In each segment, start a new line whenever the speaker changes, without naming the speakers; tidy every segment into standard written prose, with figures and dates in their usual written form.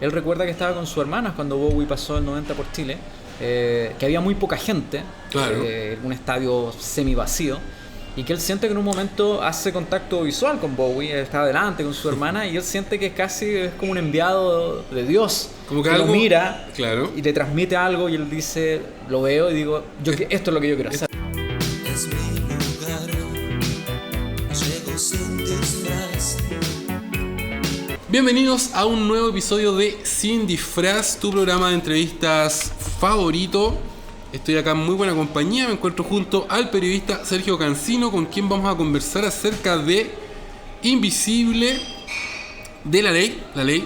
Él recuerda que estaba con sus hermanas cuando Bowie pasó el 90 por Chile, que había muy poca gente,
Claro.
un estadio semi vacío, y que él siente que en un momento hace contacto visual con Bowie, él está adelante con su hermana, y él siente que casi es como un enviado de Dios,
Como que
lo
algo-
mira
Claro.
y le transmite algo, y él dice, lo veo y digo, esto es lo que yo quiero hacer.
Es mi lugar, llego sin disfraz.
Bienvenidos a un nuevo episodio de Sin Disfraz, tu programa de entrevistas favorito. Estoy acá en muy buena compañía, me encuentro junto al periodista Sergio Cancino, con quien vamos a conversar acerca de Invisible, de La Ley,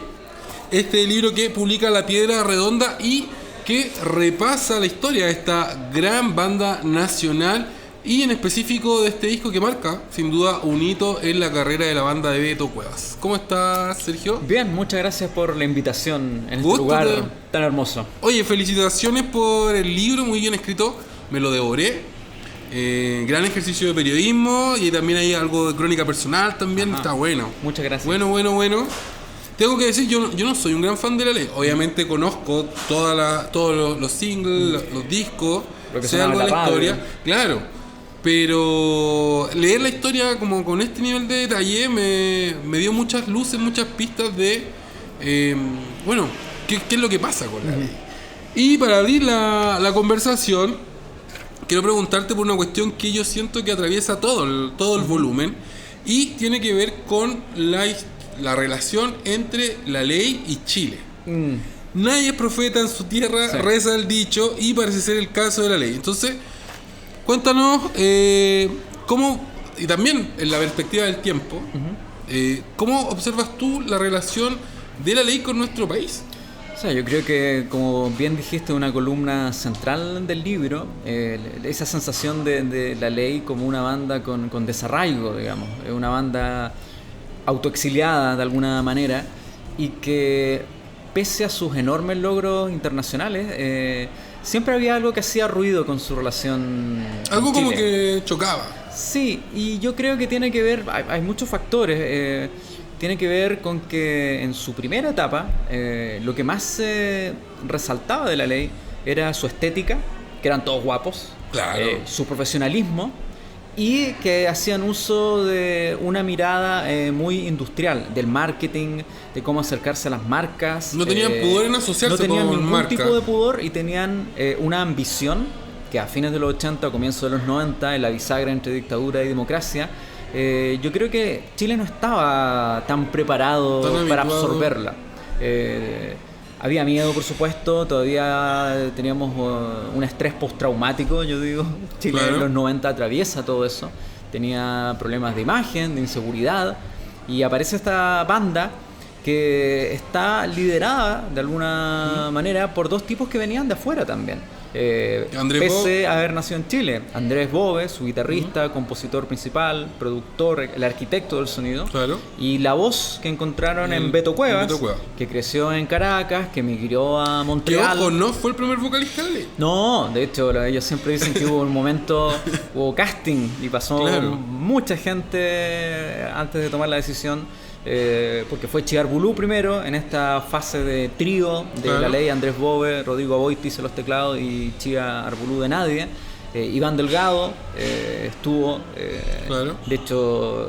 este libro que publica La Piedra Redonda y que repasa la historia de esta gran banda nacional y en específico de este disco que marca sin duda un hito en la carrera de la banda de Beto Cuevas. ¿Cómo estás, Sergio?
Bien, muchas gracias por la invitación en este
Gusto
lugar
de-
tan hermoso.
Oye, felicitaciones por el libro, muy bien escrito, me lo devoré. Gran ejercicio de periodismo y también hay algo de crónica personal también,
Ajá.
está bueno.
Muchas gracias.
Bueno. Tengo que decir, yo no soy un gran fan de La Ley. Obviamente conozco todos los singles, los discos,
Lo que
sé
sonaba
algo de
en
la
la radio.
historia. Claro. Pero leer la historia como con este nivel de detalle me dio muchas luces, muchas pistas de, qué es lo que pasa con La Ley. Y para abrir la conversación, quiero preguntarte por una cuestión que yo siento que atraviesa todo el volumen y tiene que ver con la relación entre La Ley y Chile. Nadie es profeta en su tierra,
Sí.
reza el dicho y parece ser el caso de La Ley. Entonces, cuéntanos cómo, y también en la perspectiva del tiempo, cómo observas tú la relación de La Ley con nuestro país.
O sea, yo creo que, como bien dijiste, una columna central del libro, esa sensación de La Ley como una banda con desarraigo, digamos, una banda autoexiliada de alguna manera y que, pese a sus enormes logros internacionales, siempre había algo que hacía ruido con su relación con
Algo como
Chile.
que chocaba.
Sí, y yo creo que tiene que ver, hay muchos factores, tiene que ver con que en su primera etapa lo que más resaltaba de La Ley era su estética, que eran todos guapos,
Claro.
su profesionalismo y que hacían uso de una mirada muy industrial, del marketing, de cómo acercarse a las marcas.
No tenían pudor en asociarse
no tenían
con
ningún
marcas.
tipo de pudor y tenían una ambición que a fines de los 80 o comienzos de los 90, en la bisagra entre dictadura y democracia, yo creo que Chile no estaba tan preparado
Tan
para
habituado.
absorberla. Había miedo, por supuesto, todavía teníamos un estrés postraumático, yo digo. Chile
Claro.
en los 90 atraviesa todo eso. Tenía problemas de imagen, de inseguridad, y aparece esta banda que está liderada de alguna manera por dos tipos que venían de afuera también.
Andrés
Pese a haber nacido en Chile, Andrés Bove, su guitarrista, compositor principal, productor, el arquitecto del sonido,
Claro.
y la voz que encontraron
En
en Beto Cuevas,
Beto Cuevas.
que creció en Caracas, que migró a
Que
Montreal.
ojo, no fue el primer vocalista de La Ley.
No, de hecho, ellos siempre dicen que hubo un momento, hubo casting y pasó
Claro.
mucha gente antes de tomar la decisión, porque fue Chigarbulú primero en esta fase de trío de
Claro.
La Ley, Andrés Bove, Rodrigo Aboitis en los teclados y Chiga Arbulú de Nadie. Iván Delgado estuvo,
Claro.
de hecho,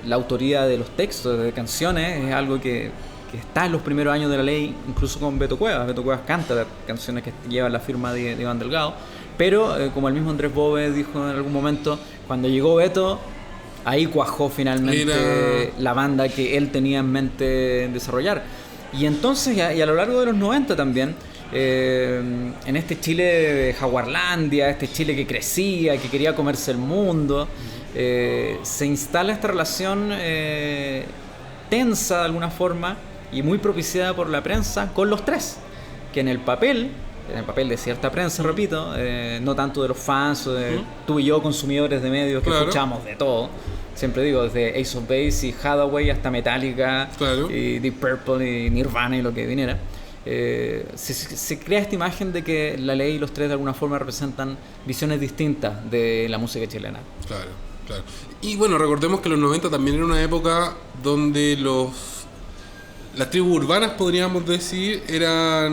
la autoría de los textos de canciones es algo que está en los primeros años de La Ley, incluso con Beto Cuevas. Beto Cuevas canta canciones que llevan la firma de Iván Delgado, pero como el mismo Andrés Bove dijo en algún momento, cuando llegó Beto, ahí cuajó finalmente
Era-
la banda que él tenía en mente desarrollar. Y entonces, y a lo largo de los 90 también, en este Chile de Jaguarlandia, este Chile que crecía, que quería comerse el mundo, se instala esta relación tensa de alguna forma y muy propiciada por la prensa con los tres, que en el papel de cierta prensa, repito, no tanto de los fans o de tú y yo, consumidores de medios que
Claro.
escuchamos de todo. Siempre digo, desde Ace of Base y Hathaway hasta Metallica,
Claro.
y Deep Purple y Nirvana y lo que viniera. Se crea esta imagen de que La Ley y los tres de alguna forma representan visiones distintas de la música chilena.
Claro. Y bueno, recordemos que los 90 también era una época donde las tribus urbanas, podríamos decir, era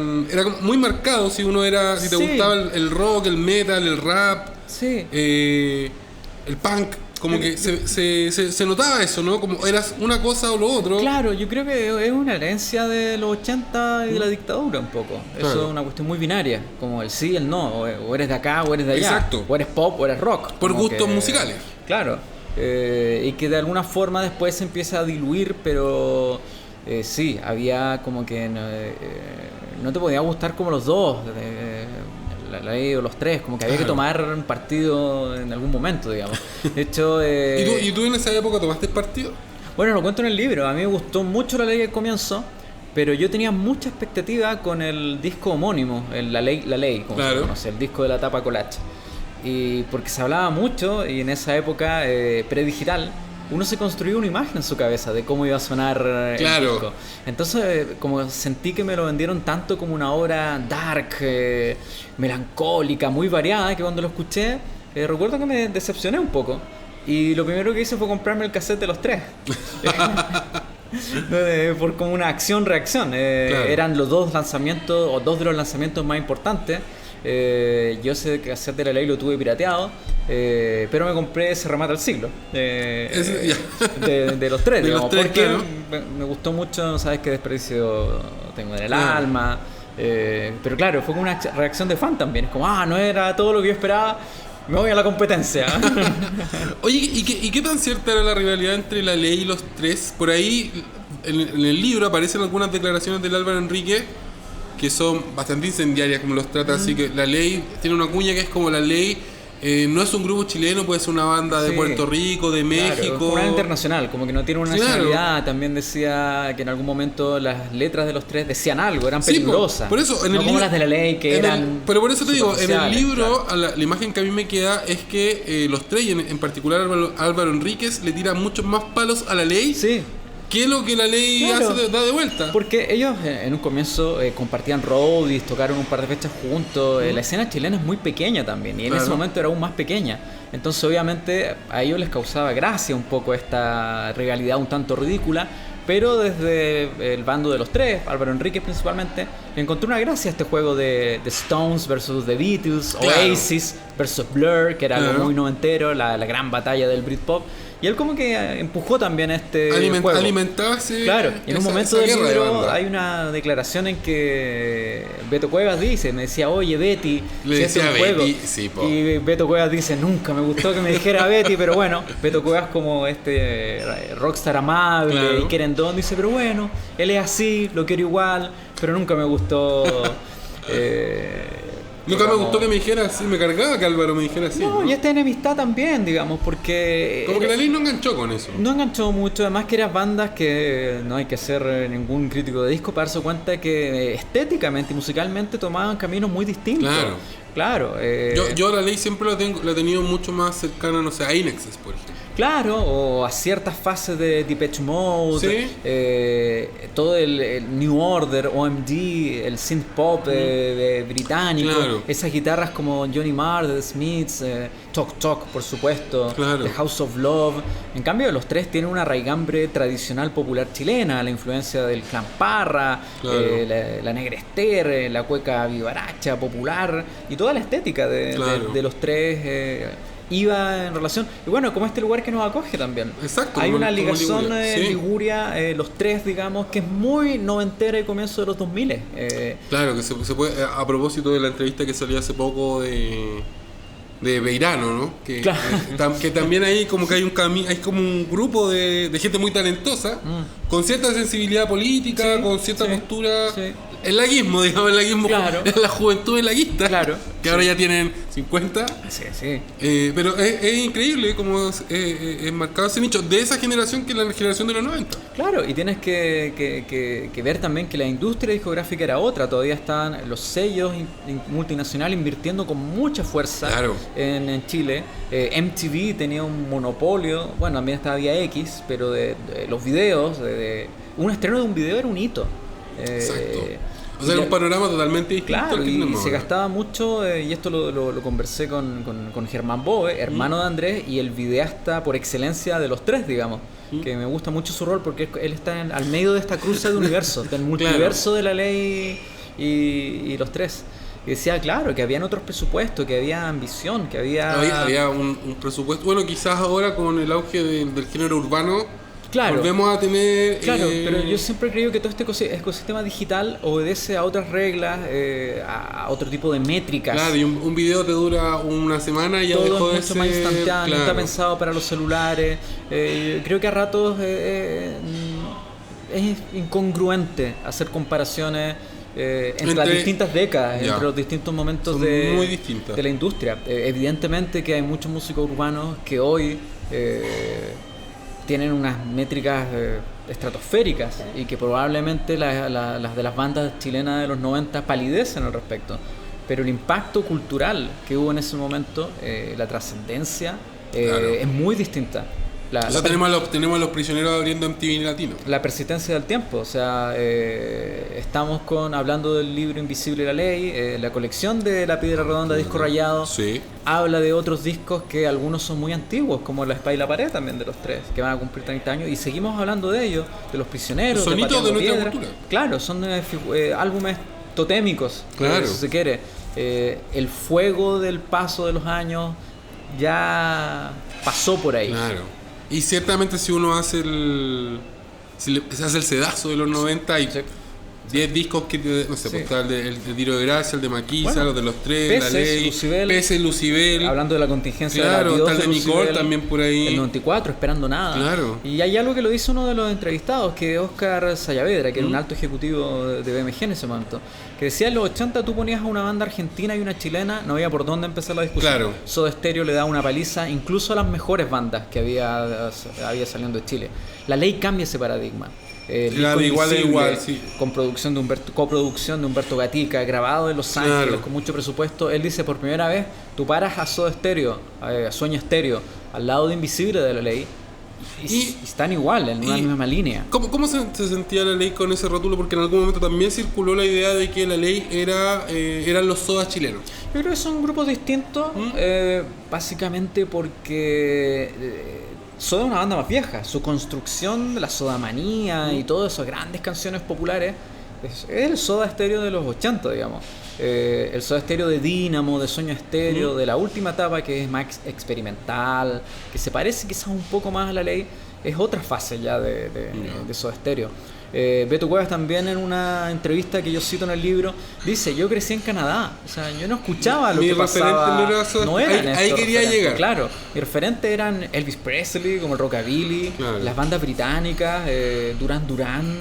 como muy marcado si uno era, si te
Sí.
gustaba el rock, el metal, el rap,
Sí.
el punk, como que se notaba eso, ¿no? Como eras una cosa o lo otro.
Claro, yo creo que es una herencia de los 80 y de la dictadura un poco. Eso
Claro.
es una cuestión muy binaria, como el sí y el no, o eres de acá o eres de allá.
Exacto.
O eres pop o eres rock.
Por
como
gustos musicales.
Claro, y que de alguna forma después se empieza a diluir, pero sí, había como que no te podía gustar como los dos, la ley o los tres, como que había que
Claro.
tomar un partido en algún momento, digamos. De hecho,
¿Y tú en esa época tomaste partido?
bueno, lo cuento en el libro. A mí me gustó mucho La Ley al comienzo, pero yo tenía mucha expectativa con el disco homónimo, La Ley, como
Claro.
se conoce, el disco de la tapa colache. Y porque se hablaba mucho, y en esa época predigital, uno se construía una imagen en su cabeza de cómo iba a sonar
Claro.
el disco. Entonces, como sentí que me lo vendieron tanto como una obra dark, melancólica, muy variada, que cuando lo escuché, recuerdo que me decepcioné un poco. Y lo primero que hice fue comprarme el cassette de los tres. Por como una acción-reacción.
Claro.
Eran los dos lanzamientos, o dos de los lanzamientos más importantes. Yo ese cassette de La Ley lo tuve pirateado, pero me compré Se Remata el Siglo.
Ese, ya.
De los tres,
De los
digamos,
tres,
porque
claro.
me gustó mucho, ¿sabes qué desperdicio tengo en el alma? Pero claro, fue como una reacción de fan también. Es como, no era todo lo que yo esperaba, me voy a la competencia.
Oye, ¿y qué tan cierta era la rivalidad entre La Ley y los tres? Por ahí, en el libro aparecen algunas declaraciones del Álvaro Enrique que son bastante incendiarias, como los trata. Así que La Ley tiene una cuña que es como La Ley no es un grupo chileno, puede ser una banda de
Sí.
Puerto Rico, de
Claro,
México.
como una internacional, como que no tiene una
Claro.
nacionalidad. También decía que en algún momento las letras de los tres decían algo, eran
Sí,
peligrosas.
por eso, en
no
el
como
libro-
las de La Ley que
en
eran.
pero por eso te digo, en el
superficiales,
libro,
claro.
la imagen que a mí me queda es que los tres, y en particular Álvaro Enríquez, le tira muchos más palos a La Ley
Sí.
que lo que La Ley
Claro.
da de vuelta.
Porque ellos en un comienzo compartían roadies, tocaron un par de fechas juntos. La escena chilena es muy pequeña también, y en
Claro.
ese momento era aún más pequeña. Entonces obviamente a ellos les causaba gracia un poco esta rivalidad un tanto ridícula, pero desde el bando de los tres, Álvaro Enríquez principalmente, le encontró una gracia a este juego de Stones versus The Beatles,
Claro.
Oasis versus Blur, que era algo
Claro.
muy noventero, la gran batalla del Britpop. Y él como que empujó también este juego.
Alimentaba ese-
Claro, y en un
esa-
momento
esa
del
guerra de
libro
banda.
hay una declaración en que Beto Cuevas me decía, oye Betty,
Le
si este
decía
es un juego.
Betty, sí, po.
Y Beto Cuevas dice, nunca me gustó que me dijera Betty, pero bueno, Beto Cuevas como rockstar amable
Claro.
y querendón, dice, pero bueno, él es así, lo quiero igual, pero nunca me gustó.
Nunca me
digamos,
gustó que me dijera así, me cargaba que Álvaro me dijera así.
No,
¿no?
y esta enemistad también, digamos, porque
Como que La Ley no enganchó con eso.
no enganchó mucho, además que eran bandas que no hay que ser ningún crítico de disco para darse cuenta que estéticamente y musicalmente tomaban caminos muy distintos.
Claro.
Claro.
Yo a La Ley siempre la he tenido mucho más cercana, no sé, a Inexes, por ejemplo.
Claro, o a ciertas fases de Depeche Mode,
Sí.
todo el New Order, OMD, el synth pop británico,
Claro.
esas guitarras como Johnny Marr, The Smiths, Talk Talk, por supuesto,
Claro.
The House of Love. En cambio, los tres tienen una raigambre tradicional popular chilena, la influencia del clan Parra,
Claro.
la negrester, la cueca vivaracha popular y toda la estética
Claro.
de los tres. Iba en relación, y bueno, como este lugar que nos acoge también.
Exacto,
Hay
como-
una
como
ligazón
Liguria,
en
sí.
Liguria, los tres, digamos, que es muy noventera y comienzo de los 2000.
Claro, que se puede, a propósito de la entrevista que salió hace poco de Beirano, ¿no? Que,
Claro.
que también hay como que hay hay como un grupo de gente muy talentosa, con cierta sensibilidad política,
Sí,
con cierta
sí,
postura,
sí.
el laguismo, digamos, el laguismo,
Claro.
la juventud laguista,
Claro,
que ahora ya tienen 50.
Sí, sí.
Pero es increíble cómo es marcado ese nicho de esa generación que es la generación de los 90.
Claro, y tienes que ver también que la industria discográfica era otra. Todavía están los sellos multinacionales invirtiendo con mucha fuerza
Claro.
en Chile. MTV tenía un monopolio. Bueno, también estaba Vía X, pero de los videos, un estreno de un video era un hito.
Exacto. O sea, era un panorama totalmente distinto.
Claro,
al que
y
tenemos
se
ahora.
gastaba mucho, y esto lo conversé con Germán Boe, hermano de Andrés, y el videasta por excelencia de los tres, digamos. Que me gusta mucho su rol porque él está al medio de esta cruza de universos, del multiverso de la ley y los tres. Y decía, claro, que habían otros presupuestos, que había ambición, que
Había un presupuesto. Bueno, quizás ahora con el auge del género urbano,
claro,
volvemos a tener.
claro, pero yo siempre he creído que todo este ecosistema digital obedece a otras reglas, a otro tipo de métricas.
Claro, y un video te dura una semana y ya dejó
Todo
de
es mucho
ser.
más instantáneo,
Claro.
está pensado para los celulares. Creo que a ratos es incongruente hacer comparaciones entre las distintas décadas,
Ya.
entre los distintos momentos
Son muy distintas.
de la industria. Evidentemente que hay muchos músicos urbanos que hoy tienen unas métricas estratosféricas y que probablemente las de las bandas chilenas de los 90 palidecen al respecto. Pero el impacto cultural que hubo en ese momento, la trascendencia,
Claro.
es muy distinta.
O sea, tenemos a los prisioneros abriendo MTV Latino.
La persistencia del tiempo, o sea, estamos hablando del libro Invisible y la Ley, la colección de La Piedra Redonda, Disco Rayado,
Sí.
habla de otros discos que algunos son muy antiguos, como La Espada y la Pared también de los tres, que van a cumplir 30 años, y seguimos hablando de ellos, de Los Prisioneros,
Sonitos
Pateando
de nuestra
Piedra.
cultura.
Claro, son álbumes totémicos,
Claro.
si se quiere. El fuego del paso de los años ya pasó por ahí.
Claro. Y ciertamente si uno hace se hace el sedazo de los 90 y
Sí.
10 discos que no sé,
Sí.
pues está el de Tiro de Gracia, el de Maquisa,
Bueno,
los de los tres, La
Peces,
Ley,
Lucibel.
Peces, Lucibel.
Hablando de la contingencia
Claro,
de la
está el de
Nicole
Nicole también por ahí.
El 94, Esperando Nada.
Claro.
Y hay algo que lo dice uno de los entrevistados, que es Oscar Sayavedra, que era un alto ejecutivo de BMG en ese momento, que decía en los 80 tú ponías a una banda argentina y una chilena, no había por dónde empezar la discusión.
Claro.
Soda Stereo le da una paliza incluso a las mejores bandas que había saliendo de Chile. La Ley cambia ese paradigma. El
Claro,
disco
igual de
Invisible,
igual, sí.
con coproducción de Humberto Gatica, grabado en Los Ángeles,
Claro.
con mucho presupuesto. Él dice, por primera vez, tú paras a Soda Stereo, a Sueño Stereo, al lado de Invisible de la Ley, y están igual, en una
y-
misma línea.
¿Cómo se sentía La Ley con ese rótulo? Porque en algún momento también circuló la idea de que La Ley eran los sodas chilenos.
Yo creo que son grupos distintos, básicamente porque Soda es una banda más vieja. Su construcción de la sodamanía y todas esas grandes canciones populares es el Soda Stereo de los 80, digamos. El Soda Stereo de Dínamo, de Sueño Stereo, de la última etapa que es más experimental, que se parece quizás un poco más a La Ley, es otra fase ya de Soda Stereo. Beto Cuevas también en una entrevista que yo cito en el libro dice, yo crecí en Canadá, o sea, yo no escuchaba lo
Mi
que
referente
pasaba,
no era Soda
no
Stereo.
eran
Ahí
estos
quería
referentes,
llegar.
claro, mis referentes eran Elvis Presley, como el rockabilly,
Claro.
las bandas británicas, Duran Duran,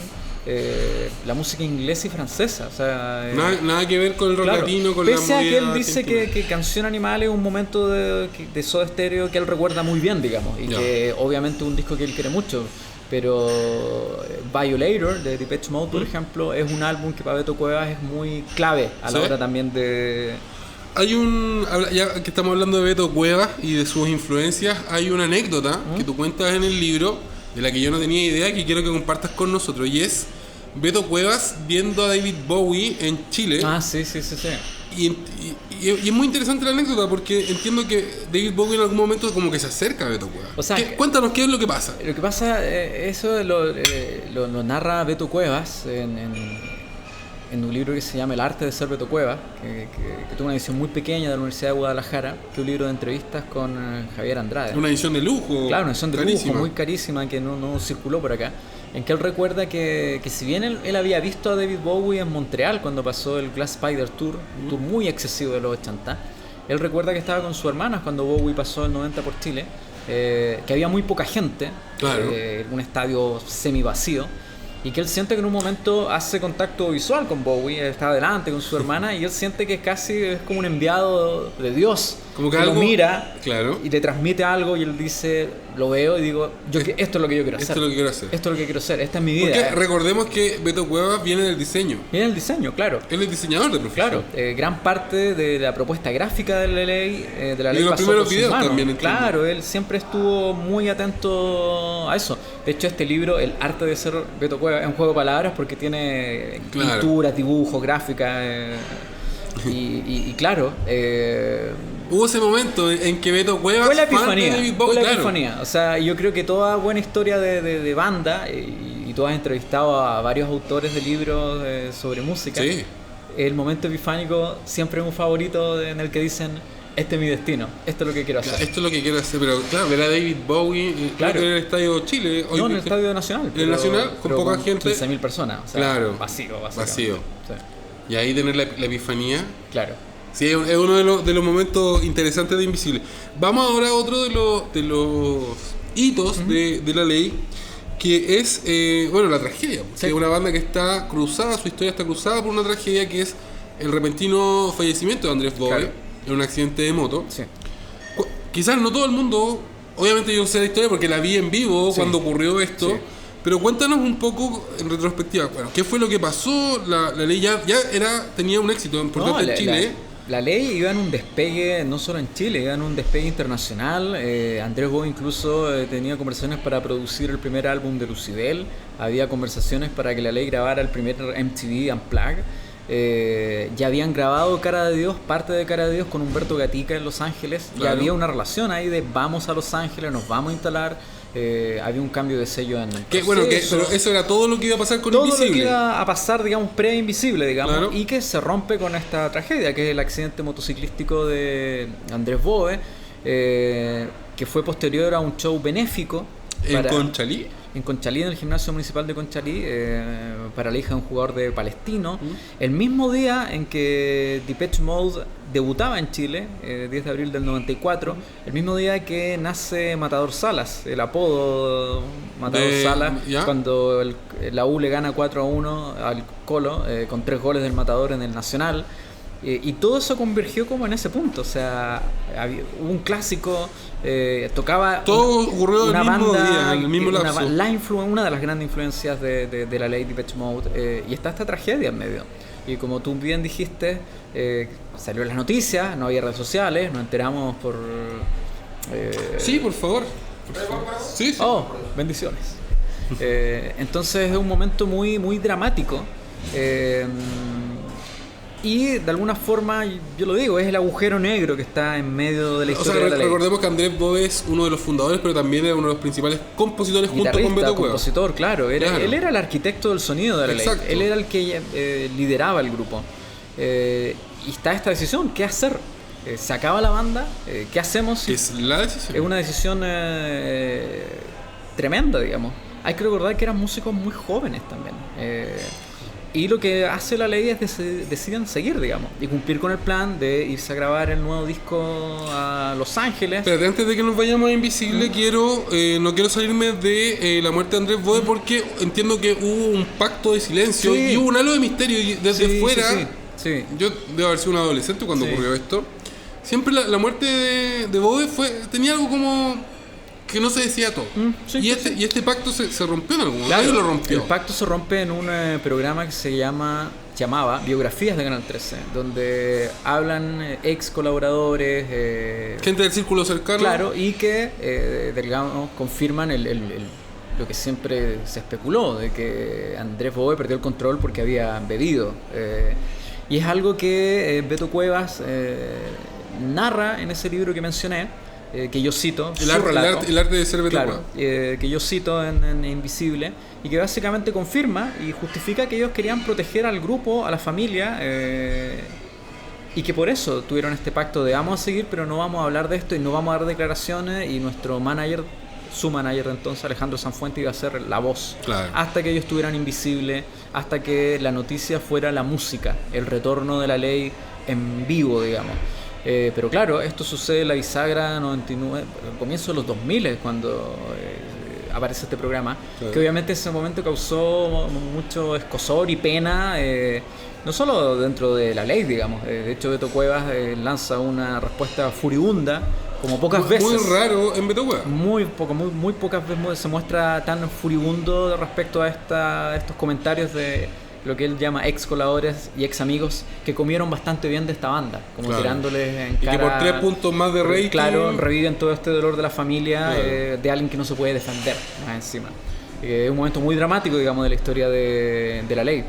la música inglesa y francesa, o sea,
Nada que ver con el rock
claro,
latino, con
pese
la
a que
movida
él dice
argentina.
que Canción Animal es un momento de Soda Stereo que él recuerda muy bien, digamos, y
Ya.
que obviamente es un disco que él quiere mucho, pero Violator de Depeche Mode, por ejemplo, es un álbum que para Beto Cuevas es muy clave a la
¿Sí?
hora también de...
Ya que estamos hablando de Beto Cuevas y de sus influencias, hay una anécdota que tú cuentas en el libro, de la que yo no tenía idea, que quiero que compartas con nosotros, y es Beto Cuevas viendo a David Bowie en Chile.
Ah, sí.
Y es muy interesante la anécdota porque entiendo que David Bowie en algún momento como que se acerca a Beto Cuevas.
O sea,
Cuéntanos qué es lo que pasa.
Lo que pasa, eso lo narra Beto Cuevas en un libro que se llama El arte de ser Beto Cuevas, que tuvo una edición muy pequeña de la Universidad de Guadalajara, que es un libro de entrevistas con Javier Andrade.
Una edición de lujo.
Claro, una edición de
carísima.
lujo, muy carísima, que no circuló por acá, en que él recuerda que si bien él había visto a David Bowie en Montreal cuando pasó el Glass Spider Tour, un tour muy excesivo de los 80, él recuerda que estaba con sus hermanas cuando Bowie pasó el 90 por Chile, que había muy poca gente,
Claro.
un estadio semi vacío, y que él siente que en un momento hace contacto visual con Bowie, él está adelante con su hermana, y él siente que casi es como un enviado de Dios,
Como que
lo
algo-
mira
Claro.
y le transmite algo, y él dice, lo veo y digo, esto es lo que yo quiero hacer.
Esto es lo que quiero hacer.
Esto es lo que quiero hacer, esta es mi vida.
Porque recordemos que Beto Cuevas viene del diseño.
Viene el diseño, claro.
Él es diseñador de profesión.
Claro, gran parte de la propuesta gráfica de la ley,
Y de los
pasó
primeros
por sus
videos
manos.
también, entiendo.
Claro, él siempre estuvo muy atento a eso. De hecho, este libro, El arte de ser Beto Cuevas, es un juego de palabras porque tiene
Claro.
pinturas, dibujos, gráficas. Y claro,
Hubo ese momento en que Beto Cuevas
fue la
fan de
epifanía.
David
Fue
Bowie,
la
claro.
epifanía. O sea, yo creo que toda buena historia de banda, y tú has entrevistado a varios autores de libros sobre música,
Sí.
el momento epifánico siempre es un favorito en el que dicen, este es mi destino, esto es lo que quiero hacer.
Esto es lo que quiero hacer, pero claro, ver a David Bowie
Claro.
creo que en el Estadio Chile.
No, en el Estadio Nacional.
En el Nacional, con
pero
poca gente.
15.000 personas. O sea,
Claro.
Vacío, básicamente.
Vacío.
Sí,
Y ahí tener la epifanía.
claro.
Sí, es uno de los momentos interesantes de Invisible. Vamos ahora a otro de los hitos de la ley, que es, la tragedia.
Sí.
Es una banda que está cruzada, su historia está cruzada por una tragedia que es el repentino fallecimiento de Andrés Bowie
Claro.
en un accidente de moto.
Sí.
Quizás no todo el mundo, obviamente yo sé la historia porque la vi en vivo
Sí.
cuando ocurrió esto,
Sí.
pero cuéntanos un poco en retrospectiva, bueno, ¿qué fue lo que pasó? La ley ya tenía un éxito importante
No,
en Chile.
La ley iba en un despegue, no solo en Chile, iba en un despegue internacional. Andrés Bowie incluso tenía conversaciones para producir el primer álbum de Lucibel. Había conversaciones para que la ley grabara el primer MTV Unplugged. Ya habían grabado Cara de Dios, parte de Cara de Dios con Humberto Gatica en Los Ángeles.
Claro.
Ya había una relación ahí de vamos a Los Ángeles, nos vamos a instalar. Había un cambio de sello en el proceso.
Pero eso era todo lo que iba a pasar con
todo
Invisible.
lo que iba a pasar, digamos, pre-Invisible, digamos,
Claro.
y que se rompe con esta tragedia, que es el accidente motociclístico de Andrés Bowie, que fue posterior a un show benéfico
¿En Conchalí?
en Conchalí, en el gimnasio municipal de Conchalí, para la hija de un jugador de Palestino. El mismo día en que Depeche Mode debutaba en Chile, 10 de abril del 94, el mismo día que nace Matador Salas, el apodo Matador Salas,
¿ya?
cuando la U le gana 4-1 al Colo, con 3 goles del Matador en el Nacional. Y todo eso convergió como en ese punto, o sea, hubo un clásico, tocaba
Todo ocurrió
una
el mismo
banda,
día, en el mismo lapso.
una de las grandes influencias de la ley Depeche Mode, y está esta tragedia en medio. Y como tú bien dijiste, salió en las noticias, no había redes sociales, nos enteramos por...
Sí, por favor. Sí, sí.
Oh, bendiciones. Entonces es un momento muy, muy dramático. Y de alguna forma, yo lo digo, es el agujero negro que está en medio de la
O sea,
historia de la ley.
recordemos que Andrés Bowie es uno de los fundadores, pero también era uno de los principales compositores junto con
Guitarrista,
Beto Cuevas.
compositor, claro.
Claro.
Él era el arquitecto del sonido de la ley.
Exacto.
Él era el que lideraba el grupo. Y está esta decisión, ¿qué hacer? ¿Se acaba la banda? ¿Qué hacemos?
Que es la decisión.
Es una decisión tremenda, digamos. Hay que recordar que eran músicos muy jóvenes también. Y lo que hace la ley es deciden seguir, digamos, y cumplir con el plan de irse a grabar el nuevo disco a Los Ángeles.
Espérate, antes de que nos vayamos a Invisible, no quiero salirme de la muerte de Andrés Bowie porque entiendo que hubo un pacto de silencio
Sí.
y hubo un halo de misterio y desde
Sí,
fuera.
sí.
Yo debo haber sido un adolescente cuando
Sí.
ocurrió esto. Siempre la muerte de Bowie tenía algo como que no se decía todo.
Sí,
y,
sí,
y este pacto se rompió en algún momento.
Claro,
Nadie lo rompió.
el pacto se rompe en un programa que se llamaba Biografías de Canal 13, donde hablan ex colaboradores,
Gente del círculo cercano.
claro, y que digamos, confirman lo que siempre se especuló, de que Andrés Bowie perdió el control porque había bebido. Y es algo que Beto Cuevas narra en ese libro que mencioné, que yo cito,
El
su relato.
arte de ser Beto
Claro,
Cuevas.
que yo cito en Invisible, y que básicamente confirma y justifica que ellos querían proteger al grupo, a la familia, y que por eso tuvieron este pacto de vamos a seguir, pero no vamos a hablar de esto y no vamos a dar declaraciones, y nuestro manager, su manager de entonces, Alejandro Sanfuente, iba a ser la voz,
Claro.
hasta que ellos estuvieran Invisible, hasta que la noticia fuera la música, el retorno de la ley en vivo, digamos. Pero claro, esto sucede en la bisagra 99, al comienzo de los 2000, cuando aparece este programa,
Claro.
que obviamente en ese momento causó mucho escozor y pena, no solo dentro de la ley, digamos. De hecho, Beto Cuevas lanza una respuesta furibunda como pocas veces.
Muy raro en Beto Cueva.
Muy pocas veces se muestra tan furibundo respecto a estos comentarios de lo que él llama ex coladores y ex amigos que comieron bastante bien de esta banda, como
Claro.
tirándoles en
Y
cara.
que por 3 puntos más de rating.
Claro, reviven todo este dolor de la familia,
Claro.
de alguien que no se puede defender más encima. Es un momento muy dramático, digamos, de la historia de la ley.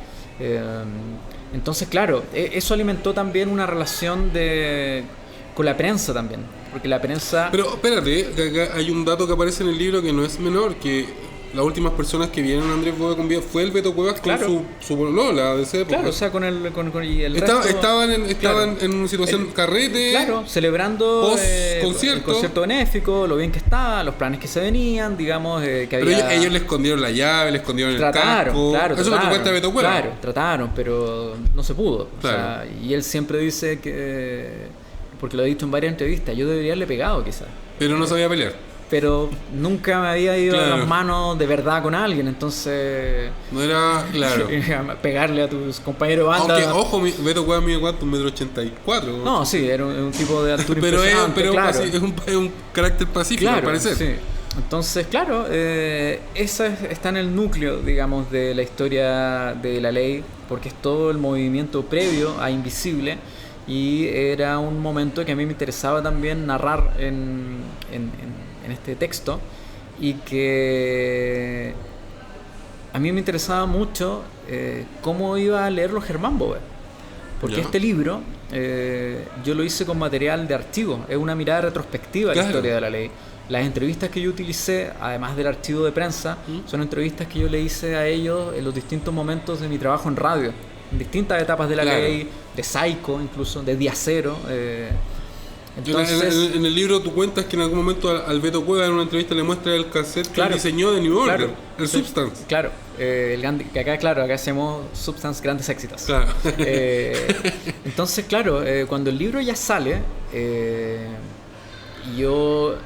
Entonces, claro, eso alimentó también una relación con la prensa también, porque la prensa...
Pero espérate, que acá hay un dato que aparece en el libro que no es menor, que las últimas personas que vieron a Andrés Bove con vida fue el Beto Cuevas
Claro.
con su polola de esa época.
Claro, o sea, con el resto...
Estaban
Claro.
en una situación carrete.
Claro, celebrando
Post-concierto.
el concierto benéfico, lo bien que estaba, los planes que se venían, digamos, que
Pero
había...
ellos le escondieron la llave, le escondieron el casco. Eso es lo que cuenta Beto Cuevas.
Claro, trataron, pero no se pudo.
Claro.
O sea, y él siempre dice que, porque lo he dicho en varias entrevistas, yo debería haberle pegado quizás.
Pero no sabía pelear.
Pero nunca me había ido a
Claro.
las manos de verdad con alguien, entonces...
No era, claro.
pegarle a tus compañeros de banda...
Aunque, ojo, Beto Cuevas mide cuánto, 1,84 m.
No, sí, era un tipo de altura
pero
impresionante, claro.
es un carácter pacífico, al parecer.
Sí. Entonces, claro, esa está en el núcleo, digamos, de la historia de la ley, porque es todo el movimiento previo a Invisible, y era un momento que a mí me interesaba también narrar en este texto, y que a mí me interesaba mucho cómo iba a leerlo Germán Bove, porque
Ya.
este libro yo lo hice con material de archivo, es una mirada retrospectiva a la
Claro.
historia de la ley. Las entrevistas que yo utilicé, además del archivo de prensa, son entrevistas que yo le hice a ellos en los distintos momentos de mi trabajo en radio, en distintas etapas de la
Claro.
ley, de Psycho incluso, de Día Cero. Entonces,
En el libro tú cuentas que en algún momento al Beto Cuevas en una entrevista le muestra el cassette que
Claro.
él diseñó de New Order,
claro,
el
sí,
Substance.
Claro, que acá hacemos Substance Grandes Éxitos.
Claro.
Entonces, claro, cuando el libro ya sale, yo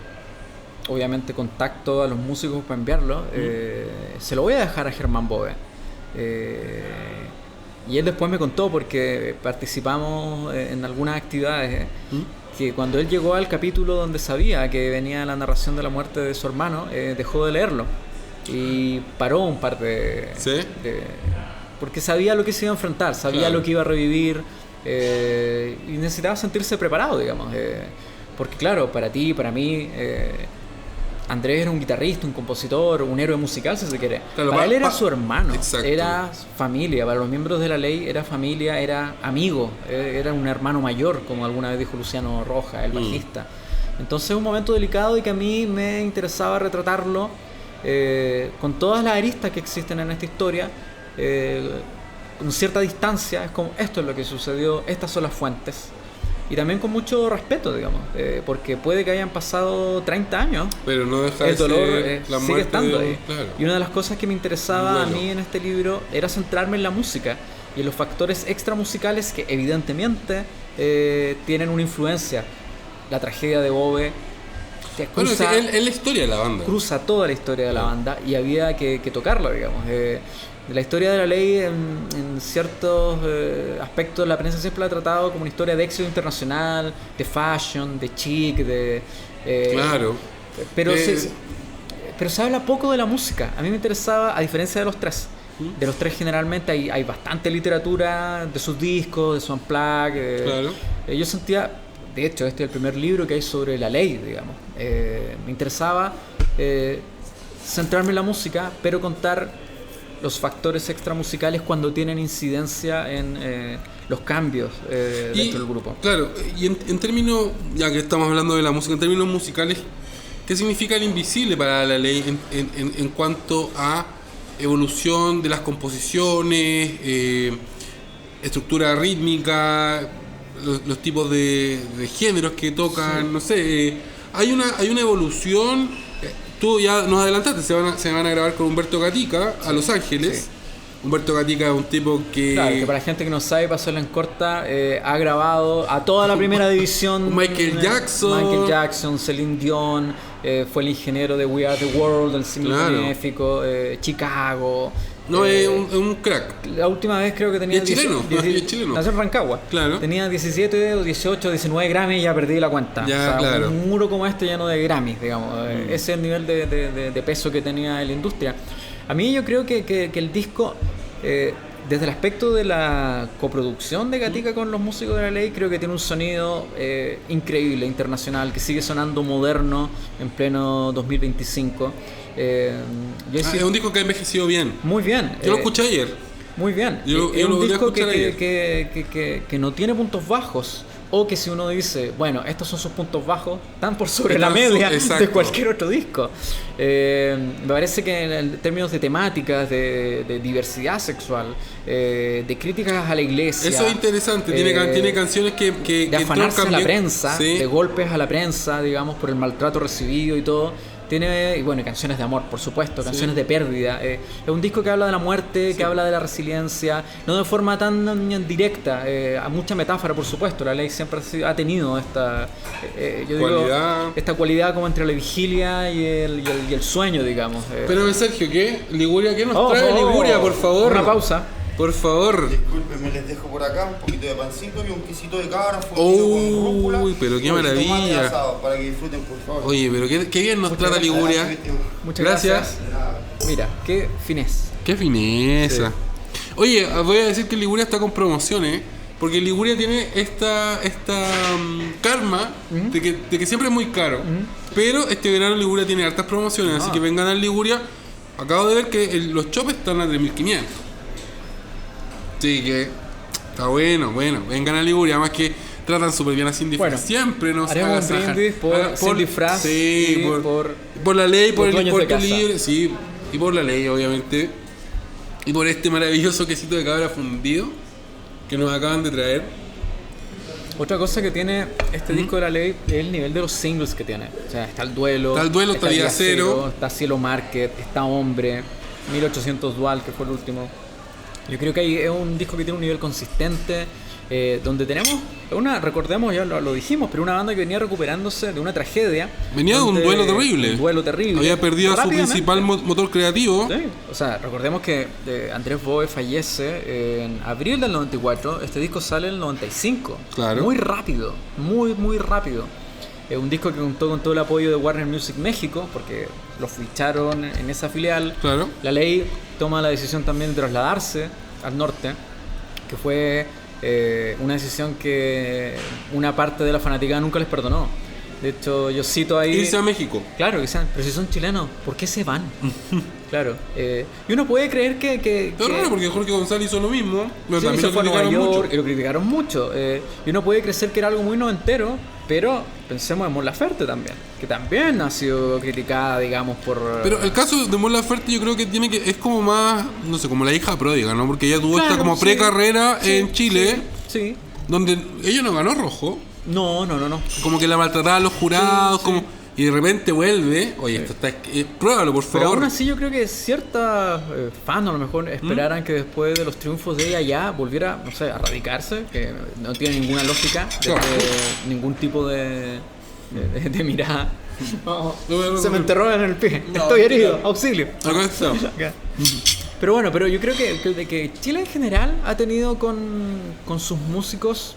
obviamente contacto a los músicos para enviarlo. Se lo voy a dejar a Germán Bove. Y él después me contó, porque participamos en algunas actividades, que cuando él llegó al capítulo donde sabía que venía la narración de la muerte de su hermano, dejó de leerlo y paró un par
¿Sí?
porque sabía lo que se iba a enfrentar, sabía
Claro.
lo que iba a revivir, y necesitaba sentirse preparado, digamos, porque claro, para ti, para mí, Andrés era un guitarrista, un compositor, un héroe musical, si se quiere.
Claro,
para él era su hermano,
Exacto.
era familia. Para los miembros de la ley era familia, era amigo, era un hermano mayor, como alguna vez dijo Luciano Roja, el bajista. Entonces, un momento delicado y que a mí me interesaba retratarlo con todas las aristas que existen en esta historia, con cierta distancia. Es como, esto es lo que sucedió, estas son las fuentes. Y también con mucho respeto, digamos, porque puede que hayan pasado 30 años,
Pero no deja
el
de
dolor
ser la
sigue
muerte
estando
de-
ahí.
Claro.
Y una de las cosas que me interesaba a
Duelo.
mí en este libro era centrarme en la música y en los factores extramusicales que evidentemente tienen una influencia. La tragedia de Bove que
Bueno,
cruza,
es la historia de la banda.
cruza toda la historia de la banda y había que tocarla, digamos. La historia de la ley en ciertos aspectos la prensa siempre la ha tratado como una historia de éxito internacional, de fashion, de chic, de...
Claro.
Pero se habla poco de la música. A mí me interesaba, a diferencia de los tres. De los tres generalmente hay bastante literatura de sus discos, de su unplug.
Claro.
Yo sentía, de hecho, este es el primer libro que hay sobre la ley, digamos. Me interesaba centrarme en la música, pero contar los factores extramusicales cuando tienen incidencia en los cambios dentro del grupo.
Claro, y en términos, ya que estamos hablando de la música, en términos musicales, ¿qué significa el invisible para la ley en cuanto a evolución de las composiciones, estructura rítmica, los tipos de géneros que tocan? Sí. No sé, hay una evolución. Tú ya nos adelantaste, se van a grabar con Humberto Gatica a Los Ángeles. Sí. Humberto Gatica es un tipo que...
Claro, que para la gente que no sabe, pasó en corta, ha grabado a toda la primera división.
Michael Jackson,
Celine Dion, fue el ingeniero de We Are The World, del cine
claro.
benéfico, Chicago.
No, es un crack.
La última vez creo que tenía...
Y es chileno, y es chileno.
Nació en Rancagua.
Claro.
Tenía 17 o 18, 19 Grammys y ya perdí la cuenta.
Ya,
o sea,
claro.
un muro como este lleno de Grammys, digamos. Ese es el nivel de peso que tenía en la industria. A mí yo creo que el disco... desde el aspecto de la coproducción de Gatica con los músicos de La Ley, creo que tiene un sonido increíble, internacional, que sigue sonando moderno en pleno 2025.
Es un disco que ha envejecido bien.
Muy bien.
Yo lo escuché ayer.
Muy bien.
Yo
Es
lo
un
volví a
disco
escuchar ayer.
que no tiene puntos bajos. O que si uno dice, bueno, estos son sus puntos bajos, están por sobre la media de cualquier otro disco. Me parece que en términos de temáticas, de diversidad sexual, de críticas a la iglesia...
Eso es interesante, tiene canciones que
de afanarse a la
bien.
prensa,
Sí.
de golpes a la prensa, digamos, por el maltrato recibido y todo. Tiene, y bueno, canciones de amor, por supuesto, canciones de pérdida. Es un disco que habla de la muerte, que habla de la resiliencia, no de forma tan directa, a mucha metáfora, por supuesto. La Ley siempre ha tenido esta
Cualidad.
esta cualidad como entre la vigilia y el sueño, digamos.
Pero Sergio, ¿qué? Liguria, ¿qué nos trae Liguria, por favor?
Una pausa.
Por favor.
Disculpenme, les dejo por acá un poquito de pancito y un quesito de cabra fundido con rúcula.
Uy, pero qué
y tomate
maravilla.
asado, para que disfruten, por favor.
Oye, pero qué bien nos trata Liguria.
Muchas
Gracias.
Mira, qué finés.
Qué fineza. Oye, voy a decir que Liguria está con promociones. Porque Liguria tiene esta karma de que siempre es muy caro. Pero este verano Liguria tiene hartas promociones. Así que vengan a Liguria. Acabo de ver que los chops están a 3.500. Así que está bueno. Vengan a Liguria. Además que tratan súper bien a Cindy
Bueno,
Fras. Siempre nos
haremos un
agasajan.
brindis por Cindy Fras
sí,
y
por la ley, por
los dueños de
tu
casa.
libre. Sí, y por la ley, obviamente. Y por este maravilloso quesito de cabra fundido que nos acaban de traer.
Otra cosa que tiene este disco de La Ley es el nivel de los singles que tiene. O sea, está El Duelo,
está Día Cero,
está Cielo Market, está Hombre, 1800 Dual, que fue el último. Yo creo que ahí es un disco que tiene un nivel consistente, donde tenemos recordemos, ya lo dijimos, pero una banda que venía recuperándose de una tragedia.
Venía de un duelo terrible.
Un duelo terrible.
Había perdido a su
Rápidamente.
principal motor creativo.
Sí, o sea, recordemos que Andrés Boe fallece en abril del 94, este disco sale en el 95.
Claro.
Muy rápido, muy rápido. Un disco que contó con todo el apoyo de Warner Music México, porque lo ficharon en esa filial.
Claro.
La Ley toma la decisión también de trasladarse al norte, que fue una decisión que una parte de la fanaticada nunca les perdonó. De hecho, yo cito ahí...
Irse a México.
Claro, dicen, pero si son chilenos, ¿por qué se van? Claro. Y uno puede creer que
Es raro porque Jorge González hizo lo mismo. Pero
sí,
también
se
lo
fue a Nueva
criticaron
York
mucho.
y lo criticaron mucho. Y uno puede creer que era algo muy noventero, pero pensemos en Mon Laferte también, que también ha sido criticada, digamos, por...
Pero el caso de Mon Laferte yo creo que es como más, no sé, como la hija pródiga, ¿no? Porque ella tuvo
Claro,
esta como
sí,
precarrera
sí,
en Chile,
Sí.
donde ella no ganó rojo.
No.
Como que la maltrataban los jurados,
Sí,
como... Y de repente vuelve. Oye, esto está... pruébalo, por
Pero
favor.
aún así yo creo que ciertas fans a lo mejor esperaran que después de los triunfos de ella ya volviera, no sé, a radicarse, que no tiene ninguna lógica,
Claro.
ningún tipo de mirada.
No,
Se me enterró en el pie, estoy herido, auxilio.
Acá está.
Pero bueno, pero yo creo que Chile en general ha tenido con sus músicos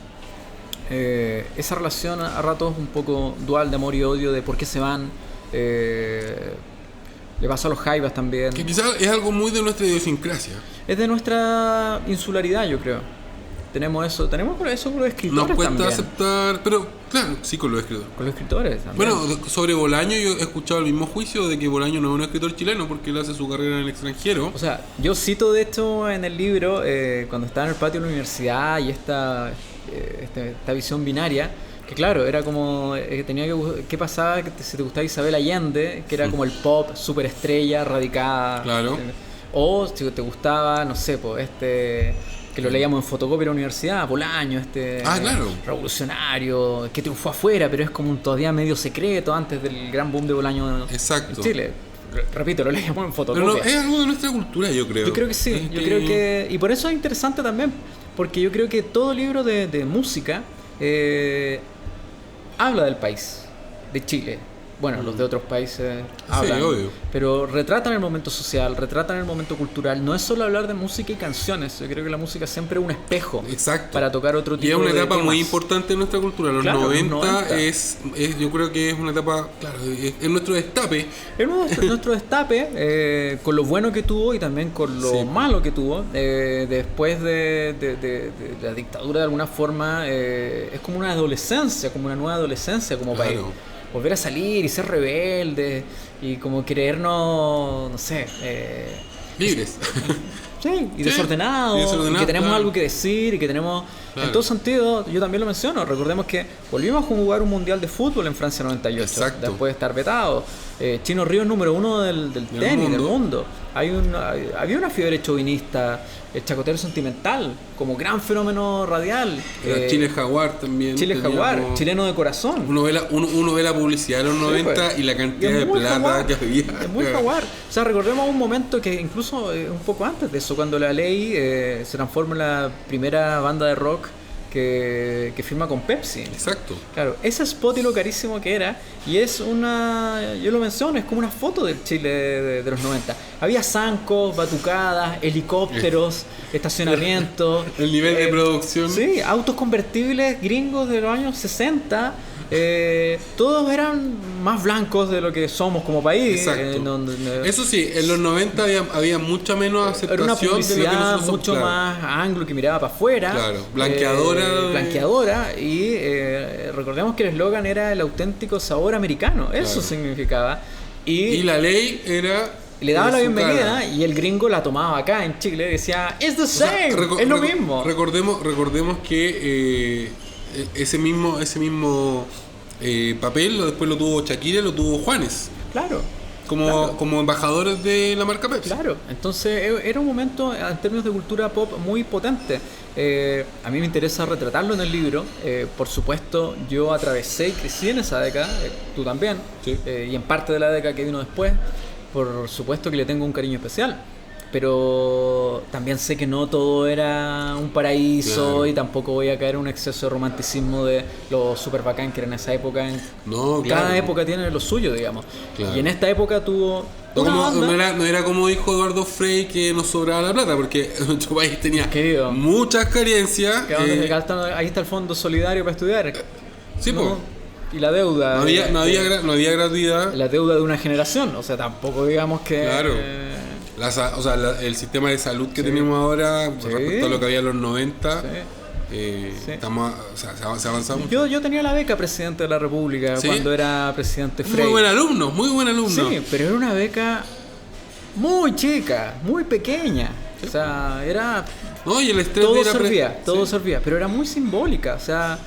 esa relación a ratos un poco dual de amor y odio, de por qué se van. Le pasó a los Jaivas también.
Que quizás es algo muy de nuestra idiosincrasia.
Es de nuestra insularidad, yo creo. Tenemos eso con los escritores
Nos cuesta
también.
aceptar... Pero, claro, sí con los escritores.
Con los escritores también.
Bueno, sobre Bolaño yo he escuchado el mismo juicio de que Bolaño no es un escritor chileno porque él hace su carrera en el extranjero.
O sea, yo cito de hecho en el libro, cuando estaba en el patio de la universidad y esta visión binaria, que claro, era como, tenía que... ¿Qué pasaba si te gustaba Isabel Allende? Que era como el pop, superestrella, radicada.
Claro.
O si te gustaba, no sé, pues que lo leíamos en fotocopia de la universidad, Bolaño,
claro.
revolucionario, que triunfó afuera, pero es como todavía medio secreto antes del gran boom de Bolaño
Exacto.
en Chile. Repito, lo leíamos en
Pero
fotocopia.
no, es algo de nuestra cultura, yo creo.
Yo creo que sí, y por eso es interesante también, porque yo creo que todo libro de música habla del país, de Chile, bueno, los de otros países hablan,
obvio.
pero retratan el momento social, retratan el momento cultural. No es solo hablar de música y canciones. Yo creo que la música siempre es un espejo
Exacto.
para tocar otro tipo de
Y es una etapa
temas.
muy importante en nuestra cultura. Los
Claro,
90 es, yo creo que es una etapa, claro, es nuestro destape.
Es nuestro destape, con lo bueno que tuvo y también con lo
Sí.
malo que tuvo. Después de la dictadura, de alguna forma, es como una adolescencia, como una nueva adolescencia como país.
Claro.
Volver a salir y ser rebelde y como creernos, no sé,
Libres.
sí, y desordenados, y que tenemos
claro.
algo que decir y que tenemos...
Claro.
En todo sentido, yo también lo menciono, recordemos que volvimos a jugar un mundial de fútbol en Francia 98,
Exacto.
después de estar vetado. Chino Ríos número 1 del tenis, del mundo. Había una fiebre chauvinista, el chacotero sentimental, como gran fenómeno radial.
Chile Jaguar también.
Chile Jaguar,
teníamos-
chileno de corazón.
Uno ve la publicidad de los 90
pues.
y la
Y
cantidad
es
de
muy
plata
Jaguar,
que había.
es muy Jaguar. O sea, recordemos un momento que incluso un poco antes de eso, cuando la ley se transforma en la primera banda de rock que firma con Pepsi.
Exacto.
Claro, ese spot y lo carísimo que era, y es yo lo menciono, es como una foto del Chile de los 90. Había zancos, batucadas, helicópteros, estacionamientos.
El nivel de producción.
Sí, autos convertibles gringos de los años 60. Todos eran más blancos de lo que somos como país.
Exacto. Eso sí, en los 90 había mucha menos aceptación
era una
de lo que
publicidad
nosotros
mucho
claro.
más anglo que miraba para afuera.
Claro, blanqueadora.
Blanqueadora. Y recordemos que el eslogan era el auténtico sabor americano. Eso
Claro.
significaba.
Y la ley era.
Le daba la
en su
bienvenida
cara.
y el gringo la tomaba acá en Chile y decía, it's the
O sea,
same, es lo mismo.
Recordemos que ese mismo papel después lo tuvo Shakira, lo tuvo Juanes.
Claro.
Como,
Claro.
como embajadores de la marca Pepsi.
Claro, entonces era un momento en términos de cultura pop muy potente. A mí me interesa retratarlo en el libro. Por supuesto, yo atravesé y crecí en esa década, tú también,
Sí.
y en parte de la década que vino después. Por supuesto que le tengo un cariño especial. Pero también sé que no todo era un paraíso,
Claro.
y tampoco voy a caer en un exceso de romanticismo de lo super bacán que era en esa época.
No,
Cada
claro.
época tiene lo suyo, digamos.
Claro.
Y en esta época tuvo
No,
una banda.
no era como dijo Eduardo Frei que nos sobraba la plata, porque nuestro país tenía
Querido.
muchas carencias.
Que ahí está el fondo solidario para estudiar.
Sí,
¿no?
pues.
Y la deuda.
No había gratuidad.
La deuda de una generación. O sea, tampoco digamos que.
Claro. El sistema de salud que tenemos ahora respecto a lo que había en los 90,
Sí. Sí.
se ha avanzado mucho.
Yo tenía la beca presidente de la República
¿Sí?
cuando era presidente Frei.
Muy buen alumno, muy buen alumno.
Sí, pero era una beca muy chica, muy pequeña. O sea, era.
No, y el estrés
Todo
de ir a
servía, todo
sí.
servía, pero era muy simbólica. O sea,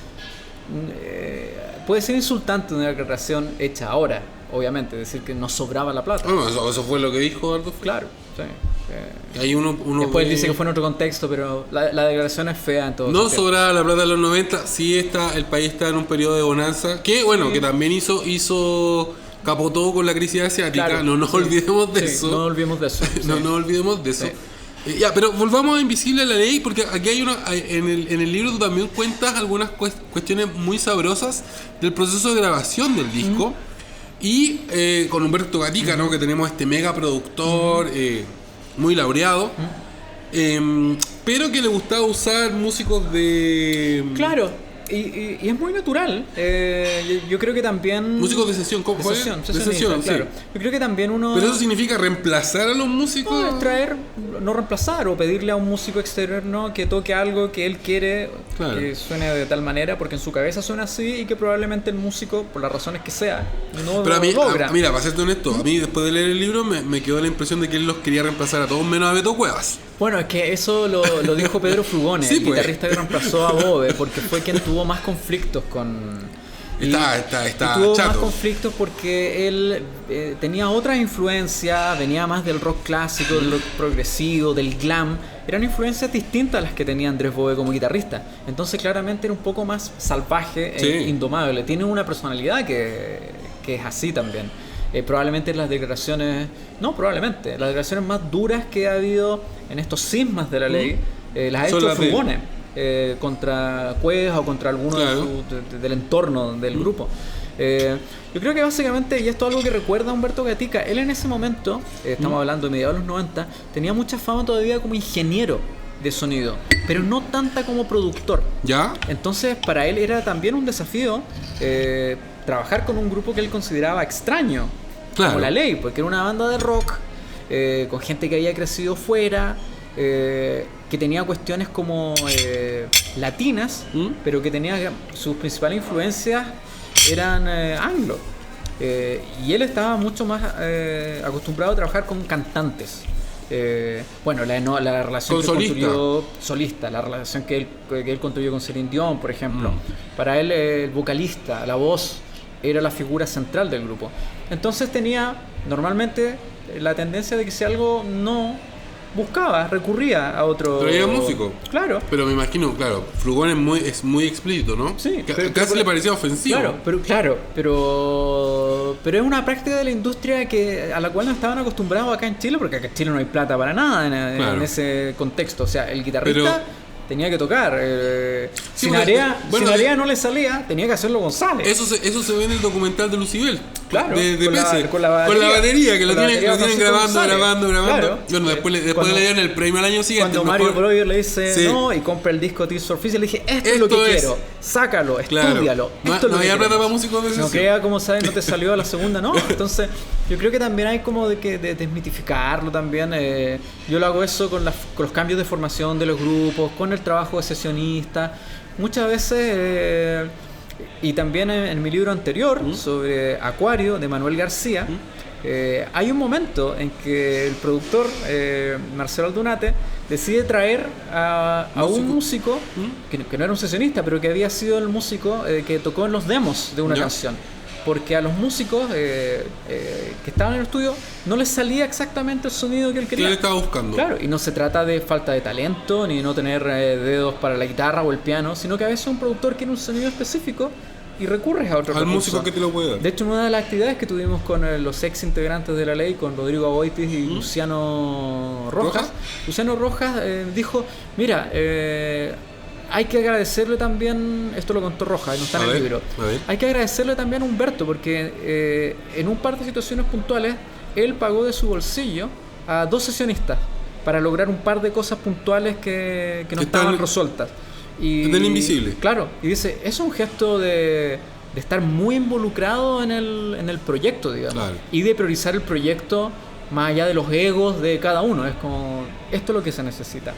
puede ser insultante una declaración hecha ahora, obviamente, decir que nos sobraba la plata.
Bueno, eso fue lo que dijo Eduardo Frei.
Claro, sí.
Que ahí uno
Después él
ve-
dice que fue en otro contexto, pero la declaración es fea en todo
No
sentido.
sobraba la plata en los 90, sí el país está en un periodo de bonanza, que bueno,
Sí.
que también capotó con la crisis asiática,
Claro,
no nos
sí.
olvidemos de
Sí,
eso.
No olvidemos de eso.
No
sí.
nos olvidemos de eso.
Sí.
Ya, pero volvamos a Invisible a la Ley, porque aquí en el libro tú también cuentas algunas cuestiones muy sabrosas del proceso de grabación del disco. Y con Humberto Gatica, ¿no? Que tenemos este mega productor muy laureado, pero que le gustaba usar músicos de...
Claro, y es muy natural. Yo creo que también.
Músicos de sesión, ¿cómo
de
fue?
sesión,
De
sesionista,
sesión, sí.
claro. Yo creo que también uno.
Pero eso significa reemplazar a los músicos.
No, extraer, no reemplazar, o pedirle a un músico externo que toque algo que él quiere
Claro.
que suene de tal manera, porque en su cabeza suena así, y que probablemente el músico, por las razones que sea, no
Pero a mí,
lo logra.
mira, para serte honesto, a mí después de leer el libro me quedó la impresión de que él los quería reemplazar a todos menos a Beto Cuevas.
Bueno, es que eso lo dijo Pedro Frugone,
Sí,
el
pues.
guitarrista que reemplazó a Bove, porque fue quien tuvo más conflictos con...
Está
y tuvo más
chato.
conflictos porque él tenía otras influencias, venía más del rock clásico, del rock progresivo, del glam. Eran influencias distintas a las que tenía Andrés Bove como guitarrista. Entonces claramente era un poco más salvaje
Sí.
e indomable. Tiene una personalidad que es así también. Probablemente las declaraciones, no probablemente, las declaraciones más duras que ha habido en estos cismas de la ley, las ha
Son
hecho
las de-
Frugone contra Cuevas o contra alguno
Claro.
del entorno del grupo. Yo creo que básicamente, y esto es algo que recuerda a Humberto Gatica, él en ese momento, estamos hablando de mediados de los 90, tenía mucha fama todavía como ingeniero de sonido, pero no tanta como productor.
¿Ya?
Entonces para él era también un desafío trabajar con un grupo que él consideraba extraño,
Claro.
como La Ley, porque era una banda de rock con gente que había crecido fuera, que tenía cuestiones como latinas, pero que tenía sus principales influencias eran anglo. Y él estaba mucho más acostumbrado a trabajar con cantantes. Bueno, la relación
Con
que
solista.
construyó solista, la relación que él construyó con Celine Dion, por ejemplo. Para él, el vocalista, la voz, era la figura central del grupo. Entonces tenía normalmente la tendencia de que si algo no buscaba, recurría a otro...
Pero era músico.
Claro.
Pero me imagino, claro, Frugón es muy explícito, ¿no?
Sí,
Casi le parecía ofensivo.
Claro, pero es una práctica de la industria a la cual no estaban acostumbrados acá en Chile, porque acá en Chile no hay plata para nada en
Claro.
ese contexto. O sea, el guitarrista tenía que tocar.
Sí,
si Narea no le salía, tenía que hacerlo González.
Eso se ve en el documental de Lucibel.
Claro,
de
con la-
PC.
con la batería,
que lo
con la
tienen
batería
grabando.
Claro.
Bueno, después
Cuando-
le dieron el premio al año siguiente.
Cuando
el
Mario
mejor-
Breuer le dice
Sí.
no y compra el disco Tears for Fears, le dije, esto es lo
Esto
que
es.
quiero, sácalo,
Claro.
estúdialo.
No
Esto es lo que
había plata
queremos.
para músicos de
No
sesión.
crea, como sabes, no te salió a la segunda, no. Entonces, yo creo que también hay como de desmitificarlo también. Yo lo hago eso con los cambios de formación de los grupos, con el trabajo de sesionista. Muchas veces, y también en mi libro anterior sobre Acuario de Manuel García, hay un momento en que el productor Marcelo Aldunate decide traer a un músico que no era un sesionista, pero que había sido el músico que tocó en los demos de una
Ya.
canción. Porque a los músicos que estaban en el estudio no les salía exactamente el sonido que él
¿Qué
quería.
le estaba buscando?
Claro, y no se trata de falta de talento, ni de no tener dedos para la guitarra o el piano, sino que a veces un productor quiere un sonido específico y recurres a otro
Al
recurso.
músico que te lo puede dar.
De hecho, en una de las actividades que tuvimos con los ex integrantes de La Ley, con Rodrigo Aboitis y Luciano Rojas,
¿Rojas?
Luciano Rojas dijo, mira, hay que agradecerle también, esto lo contó Rojas, no está
A
en el
ver,
libro,
a ver.
hay que agradecerle también a Humberto, porque en un par de situaciones puntuales, él pagó de su bolsillo a 2 sesionistas para lograr un par de cosas puntuales que no
Que
estaban
están-
resueltas.
están invisibles.
Claro, y dice, es un gesto de estar muy involucrado en el proyecto, digamos,
Claro.
y de priorizar el proyecto más allá de los egos de cada uno. Es como, esto es lo que se necesita.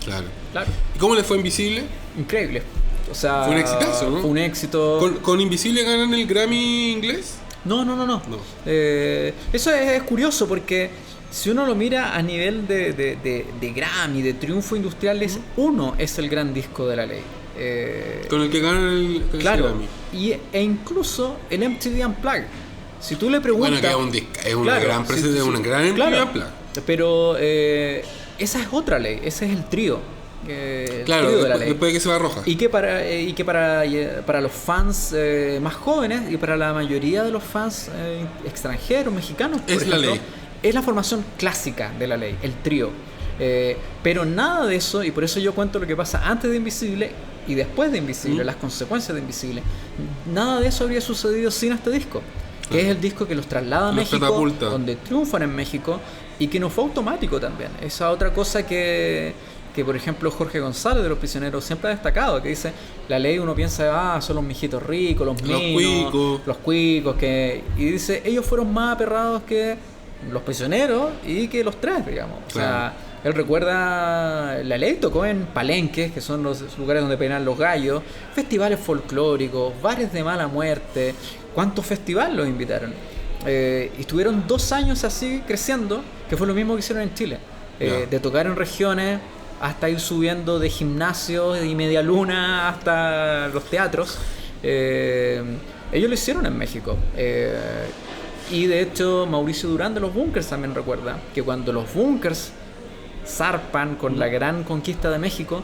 Claro.
Claro,
¿Y cómo le fue Invisible?
increíble. O sea,
Fue un exitazo, ¿no?
Fue un éxito.
¿Con Invisible ganan el Grammy inglés?
No.
No.
Eso es curioso porque si uno lo mira a nivel de Grammy, de triunfo industrial, uno es el gran disco de La Ley.
Con el que ganan el
Claro,
Grammy.
e incluso el MTV Unplugged. Si tú le preguntas...
Bueno, que es una
Claro,
gran presencia,
sí, sí,
una gran
claro.
MTV Unplugged.
Pero esa es otra ley, ese es el trío. El
Claro,
trío de La Ley.
después de que se va Roja.
Y que para los fans más jóvenes y para la mayoría de los fans extranjeros, mexicanos, por
Es La
ejemplo,
Ley.
es la formación clásica de La Ley, el trío. Pero nada de eso, y por eso yo cuento lo que pasa antes de Invisible y después de Invisible, las consecuencias de Invisible. Nada de eso habría sucedido sin este disco, que es el disco que los traslada a
Los
México,
catapulta.
donde triunfan en México, y que no fue automático también. Esa otra cosa que por ejemplo Jorge González de Los Prisioneros siempre ha destacado, que dice, La Ley uno piensa, son los mijitos ricos, los minos, los cuicos, y dice, ellos fueron más aperrados que Los Prisioneros y que los tres, digamos. O sea, él recuerda, La Ley tocó en palenques, que son los lugares donde peinan los gallos, festivales folclóricos, bares de mala muerte. ¿Cuántos festivales los invitaron? Y estuvieron 2 años así creciendo, que fue lo mismo que hicieron en Chile. De tocar en regiones hasta ir subiendo de gimnasios y media luna hasta los teatros. Ellos lo hicieron en México. Y de hecho Mauricio Durán de los Bunkers también recuerda que cuando los Bunkers zarpan con la gran conquista de México,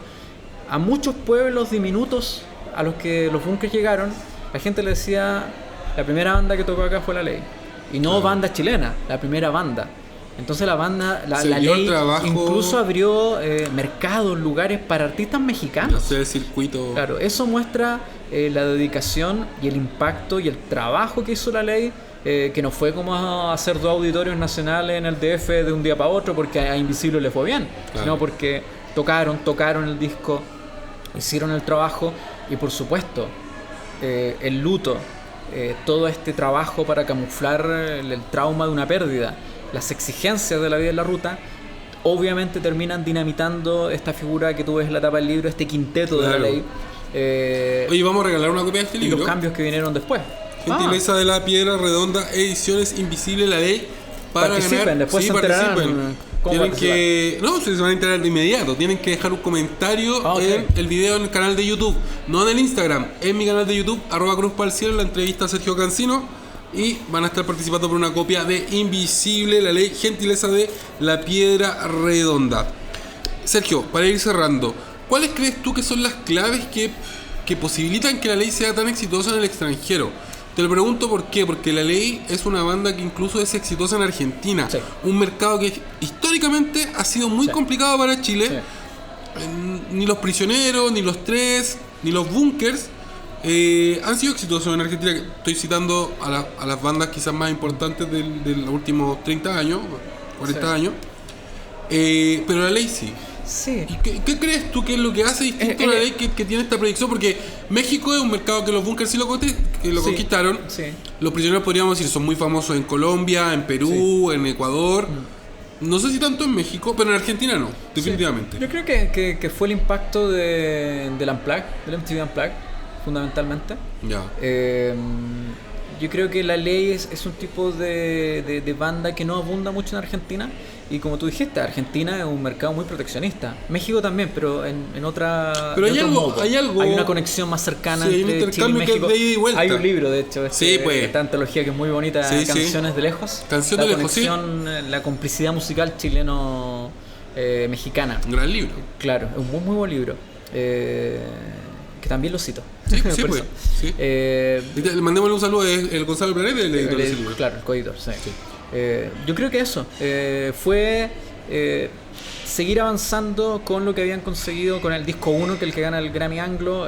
a muchos pueblos diminutos a los que los Bunkers llegaron, la gente le decía, la primera banda que tocó acá fue La Ley. Y no banda chilena, la primera banda. Entonces la banda, la
Se dio el
ley
trabajo.
incluso abrió mercados, lugares para artistas mexicanos.
Hacer el circuito.
Claro, eso muestra la dedicación y el impacto y el trabajo que hizo la ley, que no fue como hacer 2 auditorios nacionales en el DF de un día para otro porque a Invisible le fue bien,
Claro.
sino porque tocaron el disco, hicieron el trabajo y por supuesto el luto, todo este trabajo para camuflar el trauma de una pérdida, las exigencias de la vida en la ruta, obviamente terminan dinamitando esta figura que tú ves en la tapa del libro, este quinteto de la
Claro.
ley.
Oye, vamos a regalar una copia de este
Y
libro.
los cambios que vinieron después.
Gentileza de la Piedra Redonda, Ediciones Invisible, la ley. Para
Participen,
ganar.
después
Sí,
se enterarán
participen.
cómo
Tienen
participar.
que. No, se van a enterar de inmediato. Tienen que dejar un comentario
Ok.
en el video en el canal de YouTube. No en el Instagram, en mi canal de YouTube, @cruzpalcielo, la entrevista a Sergio Cancino. Y van a estar participando por una copia de Invisible, la ley. Gentileza de la Piedra Redonda. Sergio, para ir cerrando, ¿cuáles crees tú que son las claves que posibilitan que la ley sea tan exitosa en el extranjero? Te lo pregunto por qué, porque la ley es una banda que incluso es exitosa en Argentina,
Sí.
un mercado que históricamente ha sido muy
Sí.
complicado para Chile.
Sí.
Ni los Prisioneros, ni los Tres, ni los Bunkers han sido exitosos en Argentina. Estoy citando a las bandas quizás más importantes de los últimos 30 años, 40
Sí.
años. Pero la ley sí.
Sí.
¿Y qué crees tú que es lo que hace distinto la ley que tiene esta predicción? Porque México es un mercado que los Bunkers sí lo
Sí.
conquistaron.
Sí.
Los Prisioneros podríamos decir son muy famosos en Colombia, en Perú, en Ecuador. No sé si tanto en México, pero en Argentina no, definitivamente.
Sí. Yo creo que fue el impacto del Unplugged, del MTV Unplugged, fundamentalmente.
Ya.
Yo creo que la ley es un tipo de banda que no abunda mucho en Argentina. Y como tú dijiste, Argentina es un mercado muy proteccionista. México también, pero en otra.
Pero
en
hay
otro
algo-
modo.
hay algo-
Hay una conexión más cercana
Sí, hay un
entre Chile y
intercambio que es
México.
de ida y vuelta.
Hay un libro, de hecho,
Sí, pues.
esta antología que es muy bonita,
Sí, sí.
Canciones de Lejos.
Canción
la
de Lejos, sí.
conexión, la complicidad musical chileno-mexicana.
Un gran libro.
Claro, es un muy buen libro. Que también lo cito.
Sí,
Por
sí, pues.
eso.
Sí.
Eh,
Mandémosle un saludo, es el Gonzalo Planeta, el editor de ese libro.
Claro, el coeditor, sí. Yo creo que eso fue seguir avanzando con lo que habían conseguido con el disco 1, que es el que gana el Grammy Anglo,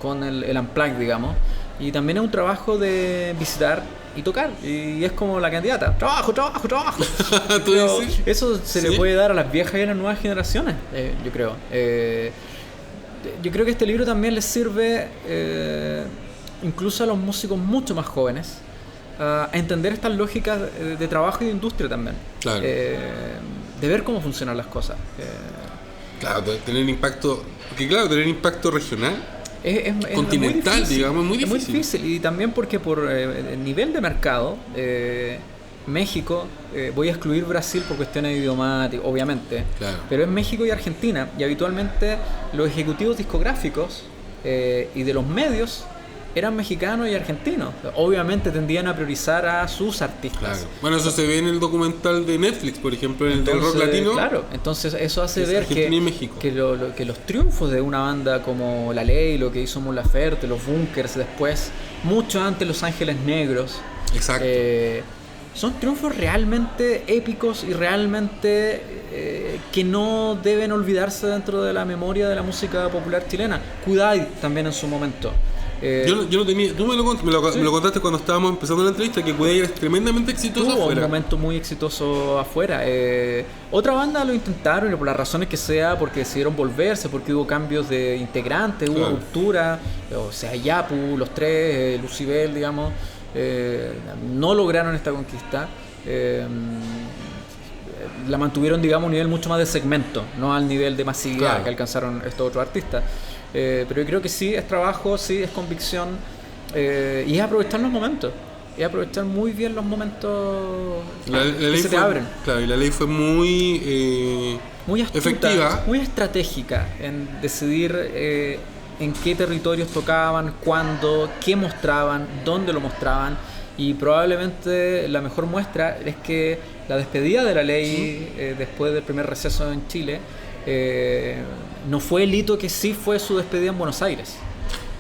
con el Unplugged, digamos. Y también es un trabajo de visitar y tocar. Y es como la candidata. Trabajo.
¿Tú
Pero
dices?
eso se le
¿Sí?
puede dar a las viejas y a las nuevas generaciones, yo creo. Yo creo que este libro también les sirve incluso a los músicos mucho más jóvenes a entender estas lógicas de trabajo y de industria también.
Claro.
De ver cómo funcionan las cosas.
Claro, tener impacto. Porque, claro, tener impacto regional.
Es
Continental,
muy difícil.
digamos, es muy
Es muy
difícil.
difícil. Y también porque por el nivel de mercado, México, voy a excluir Brasil por cuestiones idiomáticas, obviamente,
Claro.
pero es México y Argentina. Y habitualmente los ejecutivos discográficos y de los medios eran mexicanos y argentinos. Obviamente tendían a priorizar a sus artistas.
Claro. Bueno, eso se ve en el documental de Netflix, por ejemplo, en el del rock
Entonces,
latino.
Claro, entonces eso hace
Es
ver
Argentina y México.
que los triunfos de una banda como La Ley, lo que hizo Mon Laferte, los Bunkers después, mucho antes Los Ángeles Negros,
Exacto.
son triunfos realmente épicos y realmente que no deben olvidarse dentro de la memoria de la música popular chilena. Kudai también en su momento.
Yo no tenía. Tú me lo contaste cuando estábamos empezando la entrevista, que Kudai es tremendamente exitoso
Tuvo
afuera.
un momento muy exitoso afuera. Otra banda lo intentaron y por las razones que sea, porque decidieron volverse, porque hubo cambios de integrantes, hubo
Claro.
ruptura, o sea, Yapu, los tres, Lucibel, digamos, no lograron esta conquista. La mantuvieron, digamos, a un nivel mucho más de segmento, no al nivel de masividad
Claro.
que alcanzaron estos otros artistas. Pero yo creo que sí es trabajo, sí es convicción, y es aprovechar los momentos. Y aprovechar muy bien los momentos
La
que
ley
se te
fue,
abren.
Claro, y la ley fue muy
Muy astuta,
efectiva.
muy estratégica en decidir en qué territorios tocaban, cuándo, qué mostraban, dónde lo mostraban. Y probablemente la mejor muestra es que la despedida de la ley después del primer receso en Chile no fue el hito que sí fue su despedida en Buenos Aires.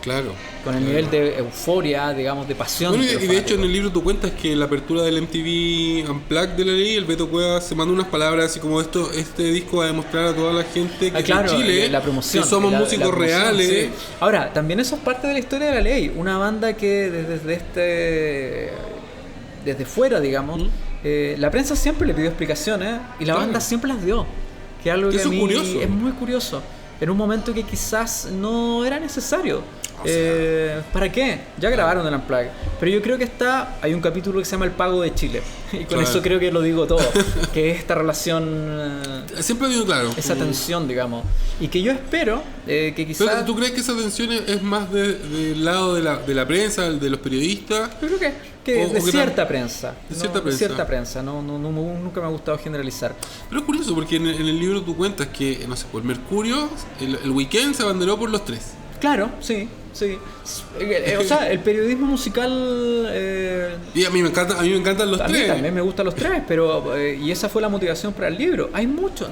Claro.
Con el nivel de euforia, digamos, de pasión.
Bueno,
de los
y de hecho en
fanáticos.
el libro tú cuentas que en la apertura del MTV Unplugged de la ley, el Beto Cuevas se mandó unas palabras así como este disco va a demostrar a toda la gente que
Claro,
en Chile
la promoción,
que somos
la
músicos
promoción,
reales.
sí. Ahora, también eso es parte de la historia de la ley. Una banda que desde fuera, digamos, la prensa siempre le pidió explicaciones y la
Claro.
banda siempre las dio. Que es algo que
Eso
a mí
es curioso.
es muy curioso. En un momento que quizás no era necesario. ¿Para qué? Ya grabaron el Unplugged. Pero yo creo que hay un capítulo que se llama El Pago de Chile. Y con
Claro.
eso creo que lo digo todo. Que es esta relación,
Siempre ha habido claro.
esa
como-
tensión, digamos. Y que yo espero que
Pero
quizás...
¿tú crees que esa tensión es más del lado de la prensa, de los periodistas?
Yo creo que
O
de
que
cierta
tam-
prensa.
de cierta
No,
prensa.
cierta prensa. Nunca me ha gustado generalizar.
Pero es curioso porque en el libro tú cuentas que, no sé, por Mercurio, el Weekend se abanderó por los tres.
Claro, sí. O sea, el periodismo musical...
Y a mí me encantan los
a mí
tres.
también me gustan los tres, pero... y esa fue la motivación para el libro. Hay muchos...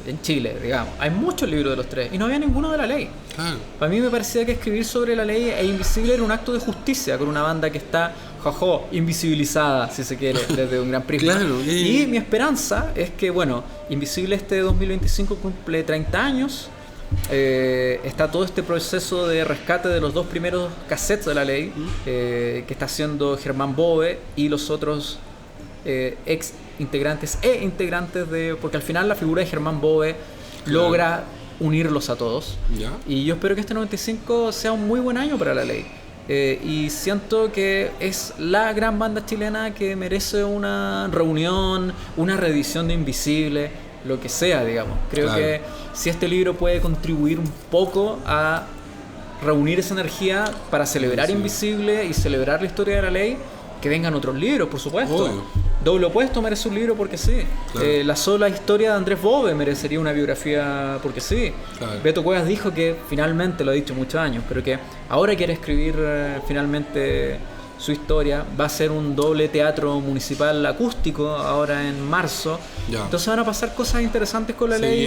en Chile, digamos. Hay muchos libros de los tres. Y no había ninguno de la ley.
Claro.
Para mí me parecía que escribir sobre la ley e Invisible era un acto de justicia con una banda que está, invisibilizada, si se quiere, desde un gran prisma.
Claro,
y mi esperanza es que, bueno, Invisible este 2025 cumple 30 años. Está todo este proceso de rescate de los dos primeros cassettes de la ley que está haciendo Germán Bove y los otros ex integrantes porque al final la figura de Germán Bove logra unirlos a todos.
¿Ya?
Y yo espero que este 95 sea un muy buen año para la ley. Y siento que es la gran banda chilena que merece una reunión, una reedición de Invisible, lo que sea, digamos. Creo
Claro.
que si este libro puede contribuir un poco a reunir esa energía para celebrar Invisible y celebrar la historia de la ley, que vengan otros libros, por supuesto.
Obvio.
Doble Opuesto merece un libro porque sí.
Claro.
La sola historia de Andrés Bove merecería una biografía porque sí.
Claro.
Beto Cuevas dijo que finalmente, lo ha dicho muchos años, pero que ahora quiere escribir finalmente su historia. Va a ser un doble teatro municipal acústico ahora en marzo.
Ya.
Entonces van a pasar cosas interesantes con la ley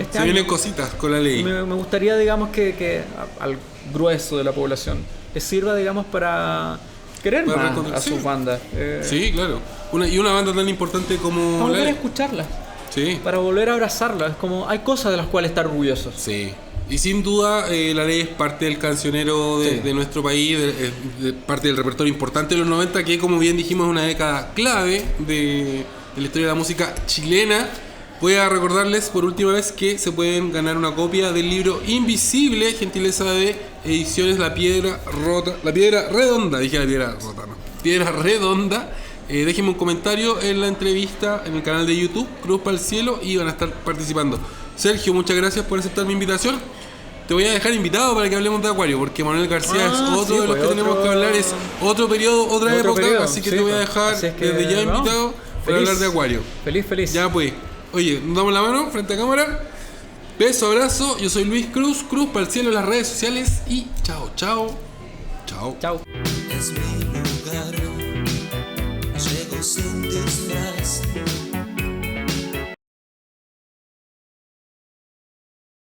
este
Se
año.
vienen cositas con la ley.
Me gustaría, digamos, que al grueso de la población les sirva, digamos, para querer
Para
más
reconocer-
a sus
sí.
bandas.
Sí, claro. Una banda tan importante como
Para
la
volver a
ley.
escucharlas,
Sí.
para volver a abrazarlas. Es como, hay cosas de las cuales estar orgullosos.
Sí. Y sin duda la ley es parte del cancionero
Sí.
de nuestro país, de parte del repertorio importante de los 90, que como bien dijimos es una década clave de la historia de la música chilena. Voy a recordarles por última vez que se pueden ganar una copia del libro Invisible, gentileza de Ediciones La Piedra Redonda, dije La Piedra Rota, no. Piedra Redonda. Déjenme un comentario en la entrevista en el canal de YouTube, Cruz para el Cielo, y van a estar participando. Sergio, muchas gracias por aceptar mi invitación. Te voy a dejar invitado para que hablemos de Acuario, porque Manuel García es otro
sí,
de los
pues,
que tenemos que hablar, es otro periodo, otra
Otro
época,
periodo,
así que
sí,
te voy a
pues.
dejar
Así es que,
desde ya
vamos.
invitado para
Feliz.
hablar de Acuario.
Feliz.
Ya pues, oye, nos damos la mano frente a cámara. Beso, abrazo, yo soy Luis Cruz, Cruz para el Cielo en las redes sociales y chao.
Chao.
Es mi lugar, llego sin disfraz.